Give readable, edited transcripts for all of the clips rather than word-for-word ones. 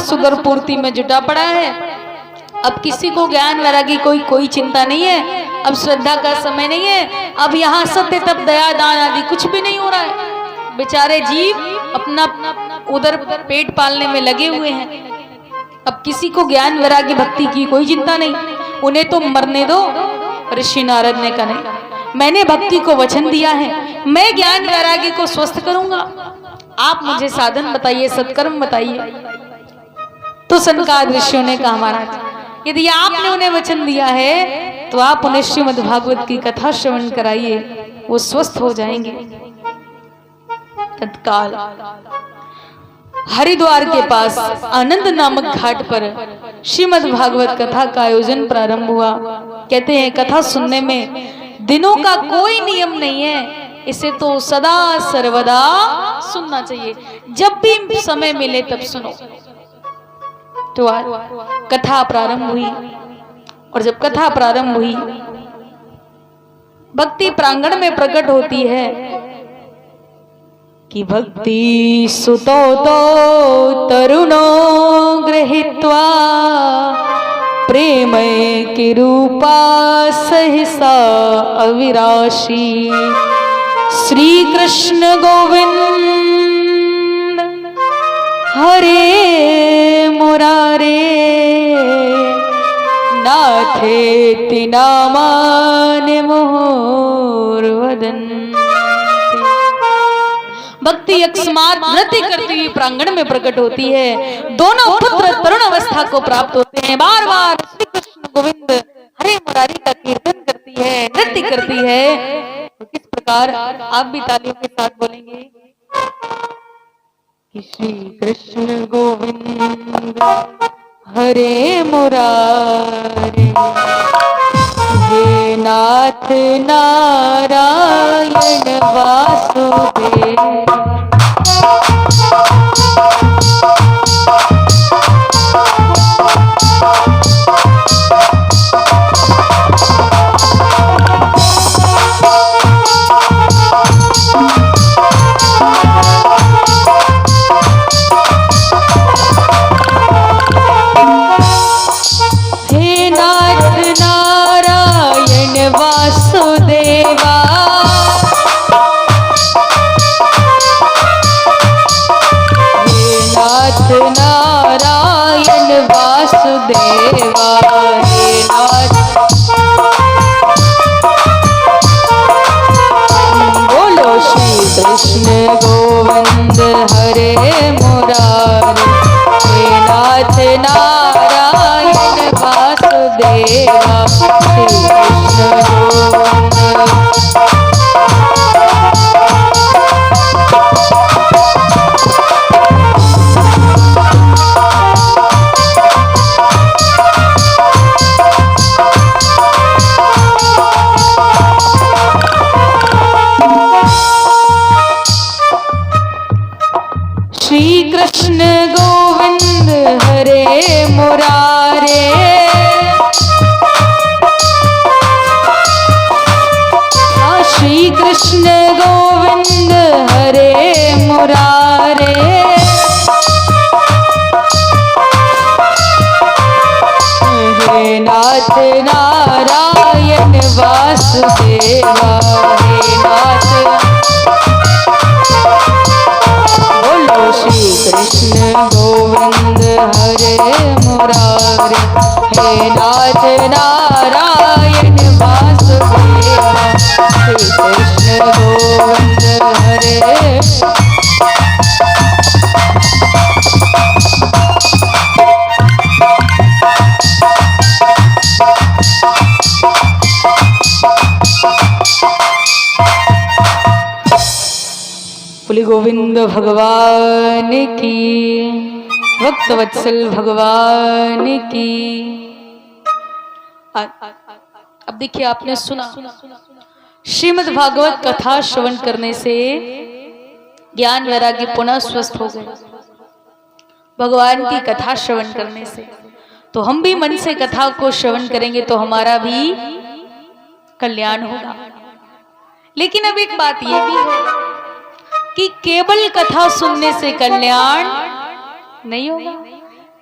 Sugar पूर्ति में जुटा पड़ा है। अब किसी को ज्ञान वैरागी कोई चिंता नहीं है। अब श्रद्धा का समय नहीं है। अब यहाँ सत्य तप दया दान आदि कुछ भी नहीं हो रहा है। बेचारे जीव अपना उधर पेट पालने में लगे हुए हैं। अब किसी को ज्ञान वैराग्य भक्ति की कोई चिंता नहीं। उन्हें तो मरने दो। ऋषि नारद ने कहा नहीं, मैंने भक्ति को वचन दिया है, मैं ज्ञान वैराग्य को स्वस्थ करूंगा। आप मुझे साधन बताइए, सत्कर्म बताइए। तो सनकादिक ऋषियों ने कहा, महाराज यदि आपने उन्हें वचन दिया है तो आप उन्हें श्रीमद् भागवत की कथा श्रवण कराइए, वो स्वस्थ हो जाएंगे। तत्काल हरिद्वार के पास आनंद नामक घाट पर श्रीमद् भागवत कथा का आयोजन प्रारंभ हुआ। कहते हैं कथा सुनने में दिनों का कोई नियम नहीं है, इसे तो सदा सर्वदा सुनना चाहिए। जब भी समय मिले तब सुनो। तो कथा प्रारंभ हुई और जब कथा प्रारंभ हुई भक्ति प्रांगण में प्रकट होती है कि भक्ति सुतो तो तरुणो गृहीत्वा प्रेम की रूपा सहसा अविराशी श्री कृष्ण गोविंद हरे मुरारे नाथेति नामानि मुहुर्वदन्। भक्ति अकस्मात नृत्य करती हुई प्रांगण में प्रकट होती है। दोनों पुत्र तरुण अवस्था को प्राप्त होते हैं। बार बार श्री कृष्ण गोविंद हरे मुरारी का कीर्तन करती है, नृत्य करती है। तो किस प्रकार आप भी तालियों के साथ बोलेंगे कि श्री कृष्ण गोविंद हरे मुरारी हे नाथ नारायण वासुदेव। नारायण वासुदेवा हे नाथ। बोलो श्री कृष्ण गोविंद हरे मुरारी हे नाथ नारायण वासुदेवा श्री कृष्ण गोविंद। श्री कृष्ण गोविंद हरे मुरारे श्री कृष्ण गोविंद हरे मुरारे हे नाथ नारायण वासुदेवा हे नाथ। श्री कृष्ण गोविंद हरे मुरारी हे नाथ नारायण वासुदेवा श्री कृष्ण गोविंद हरे। बोले गोविंद भगवान की, भक्त वत्सल भगवान की। अब देखिए आपने सुना श्रीमद् भागवत कथा श्रवण करने से ज्ञान वैराग्य पुनः स्वस्थ हो गए। भगवान की कथा श्रवण करने से तो हम भी मन से कथा को श्रवण करेंगे तो हमारा भी कल्याण होगा। लेकिन अब एक बात यह भी है केवल कथा सुनने से कल्याण नहीं होगा,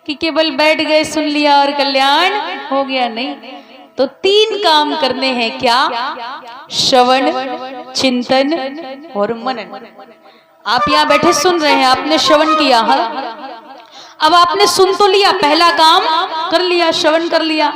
कि केवल बैठ गए सुन लिया और कल्याण हो गया, नहीं। तो 3 काम करने हैं, क्या? श्रवण, चिंतन और मनन। आप यहाँ बैठे सुन रहे हैं, आपने श्रवण किया है, अब आपने सुन तो लिया, पहला काम कर लिया, श्रवण कर लिया।